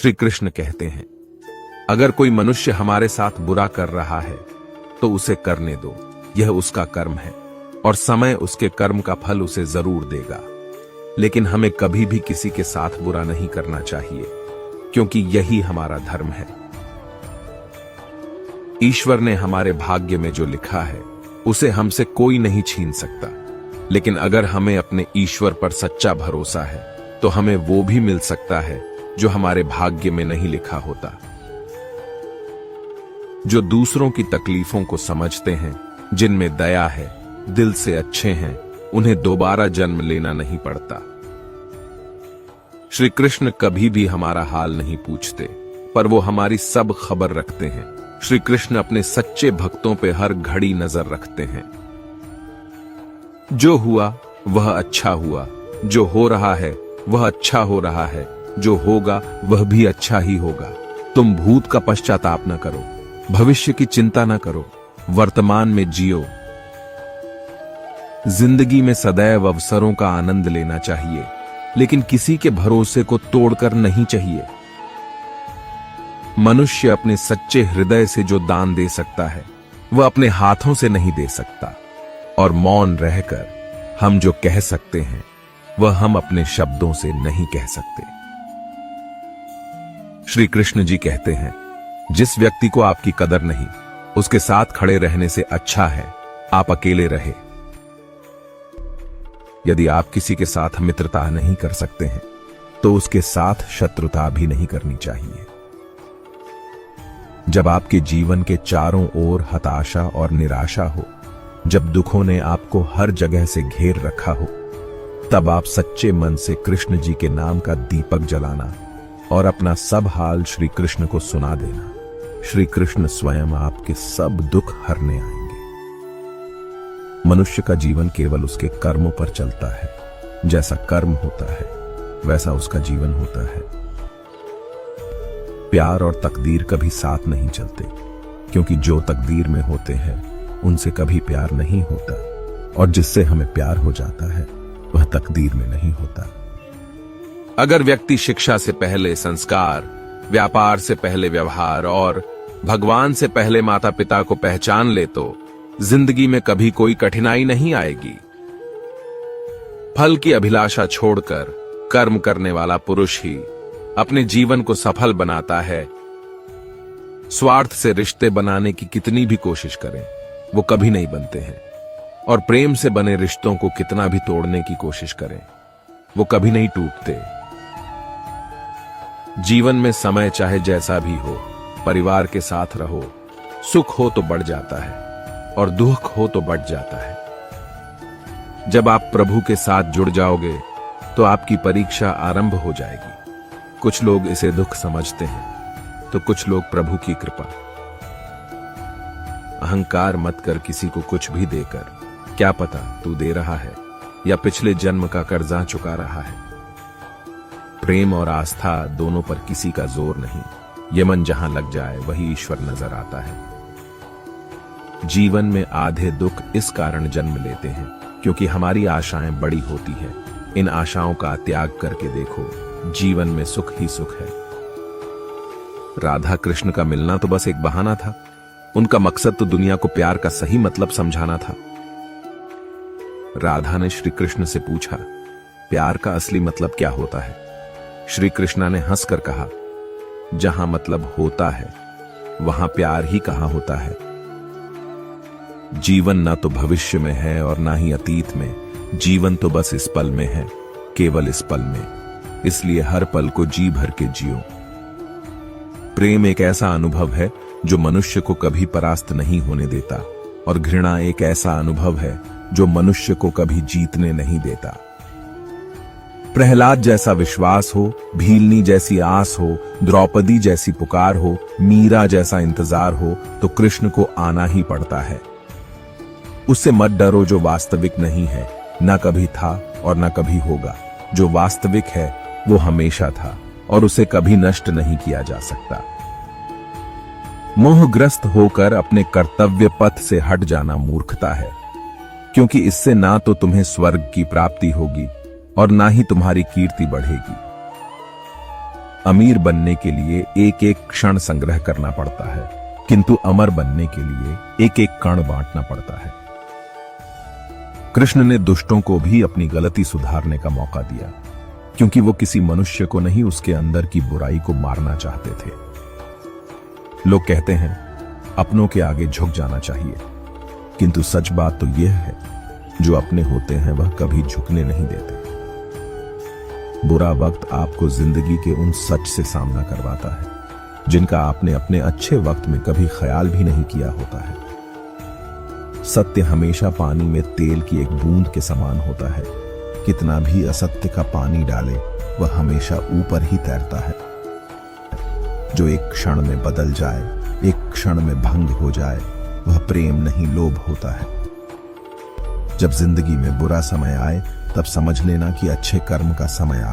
श्री कृष्ण कहते हैं, अगर कोई मनुष्य हमारे साथ बुरा कर रहा है तो उसे करने दो, यह उसका कर्म है और समय उसके कर्म का फल उसे जरूर देगा। लेकिन हमें कभी भी किसी के साथ बुरा नहीं करना चाहिए, क्योंकि यही हमारा धर्म है। ईश्वर ने हमारे भाग्य में जो लिखा है उसे हमसे कोई नहीं छीन सकता। लेकिन अगर हमें अपने ईश्वर पर सच्चा भरोसा है तो हमें वो भी मिल सकता है जो हमारे भाग्य में नहीं लिखा होता। जो दूसरों की तकलीफों को समझते हैं, जिनमें दया है, दिल से अच्छे हैं, उन्हें दोबारा जन्म लेना नहीं पड़ता। श्री कृष्ण कभी भी हमारा हाल नहीं पूछते, पर वो हमारी सब खबर रखते हैं। श्री कृष्ण अपने सच्चे भक्तों पे हर घड़ी नजर रखते हैं। जो हुआ वह अच्छा हुआ, जो हो रहा है वह अच्छा हो रहा है, जो होगा वह भी अच्छा ही होगा। तुम भूत का पश्चाताप न करो, भविष्य की चिंता न करो, वर्तमान में जियो। जिंदगी में सदैव अवसरों का आनंद लेना चाहिए, लेकिन किसी के भरोसे को तोड़कर नहीं चाहिए। मनुष्य अपने सच्चे हृदय से जो दान दे सकता है वह अपने हाथों से नहीं दे सकता, और मौन रहकर हम जो कह सकते हैं वह हम अपने शब्दों से नहीं कह सकते। श्री कृष्ण जी कहते हैं, जिस व्यक्ति को आपकी कदर नहीं, उसके साथ खड़े रहने से अच्छा है आप अकेले रहे। यदि आप किसी के साथ मित्रता नहीं कर सकते हैं तो उसके साथ शत्रुता भी नहीं करनी चाहिए। जब आपके जीवन के चारों ओर हताशा और निराशा हो, जब दुखों ने आपको हर जगह से घेर रखा हो, तब आप सच्चे मन से कृष्ण जी के नाम का दीपक जलाना और अपना सब हाल श्री कृष्ण को सुना देना। श्री कृष्ण स्वयं आपके सब दुख हरने आएंगे। मनुष्य का जीवन केवल उसके कर्मों पर चलता है। जैसा कर्म होता है वैसा उसका जीवन होता है। प्यार और तकदीर कभी साथ नहीं चलते, क्योंकि जो तकदीर में होते हैं उनसे कभी प्यार नहीं होता, और जिससे हमें प्यार हो जाता है वह तकदीर में नहीं होता। अगर व्यक्ति शिक्षा से पहले संस्कार, व्यापार से पहले व्यवहार और भगवान से पहले माता पिता को पहचान ले तो जिंदगी में कभी कोई कठिनाई नहीं आएगी। फल की अभिलाषा छोड़कर कर्म करने वाला पुरुष ही अपने जीवन को सफल बनाता है। स्वार्थ से रिश्ते बनाने की कितनी भी कोशिश करें वो कभी नहीं बनते हैं, और प्रेम से बने रिश्तों को कितना भी तोड़ने की कोशिश करें वो कभी नहीं टूटते। जीवन में समय चाहे जैसा भी हो, परिवार के साथ रहो। सुख हो तो बढ़ जाता है और दुख हो तो बढ़ जाता है। जब आप प्रभु के साथ जुड़ जाओगे तो आपकी परीक्षा आरंभ हो जाएगी। कुछ लोग इसे दुख समझते हैं तो कुछ लोग प्रभु की कृपा। अहंकार मत कर किसी को कुछ भी देकर, क्या पता तू दे रहा है या पिछले जन्म का कर्जा चुका रहा है। प्रेम और आस्था दोनों पर किसी का जोर नहीं। ये मन जहां लग जाए वही ईश्वर नजर आता है। जीवन में आधे दुख इस कारण जन्म लेते हैं क्योंकि हमारी आशाएं बड़ी होती हैं। इन आशाओं का त्याग करके देखो, जीवन में सुख ही सुख है। राधा कृष्ण का मिलना तो बस एक बहाना था। उनका मकसद तो दुनिया को प्यार का सही मतलब समझाना था। राधा ने श्री कृष्ण से पूछा, प्यार का असली मतलब क्या होता है? श्री कृष्ण ने हंसकर कहा, जहां मतलब होता है वहां प्यार ही कहां होता है। जीवन ना तो भविष्य में है और ना ही अतीत में। जीवन तो बस इस पल में है, केवल इस पल में। इसलिए हर पल को जी भर के जियो। प्रेम एक ऐसा अनुभव है जो मनुष्य को कभी परास्त नहीं होने देता, और घृणा एक ऐसा अनुभव है जो मनुष्य को कभी जीतने नहीं देता। प्रहलाद जैसा विश्वास हो, भीलनी जैसी आस हो, द्रौपदी जैसी पुकार हो, मीरा जैसा इंतजार हो, तो कृष्ण को आना ही पड़ता है। उससे मत डरो जो वास्तविक नहीं है, ना कभी था और ना कभी होगा। जो वास्तविक है वो हमेशा था और उसे कभी नष्ट नहीं किया जा सकता। मोहग्रस्त होकर अपने कर्तव्य पथ से हट जाना मूर्खता है, क्योंकि इससे ना तो तुम्हें स्वर्ग की प्राप्ति होगी और ना ही तुम्हारी कीर्ति बढ़ेगी। अमीर बनने के लिए एक एक क्षण संग्रह करना पड़ता है, किंतु अमर बनने के लिए एक एक कण बांटना पड़ता है। कृष्ण ने दुष्टों को भी अपनी गलती सुधारने का मौका दिया, क्योंकि वो किसी मनुष्य को नहीं, उसके अंदर की बुराई को मारना चाहते थे। लोग कहते हैं अपनों के आगे झुक जाना चाहिए, किंतु सच बात तो यह है, जो अपने होते हैं वह कभी झुकने नहीं देते। बुरा वक्त आपको जिंदगी के उन सच से सामना करवाता है, जिनका आपने अपने अच्छे वक्त में कभी ख्याल भी नहीं किया होता है। सत्य हमेशा पानी में तेल की एक बूंद के समान होता है। कितना भी असत्य का पानी डाले, वह हमेशा ऊपर ही तैरता है। जो एक क्षण में बदल जाए, एक क्षण में भंग हो जाए, वह प्रेम नहीं लोभ होता है। जब जिंदगी में बुरा समय आए, तब समझ लेना कि अच्छे कर्म का समय आ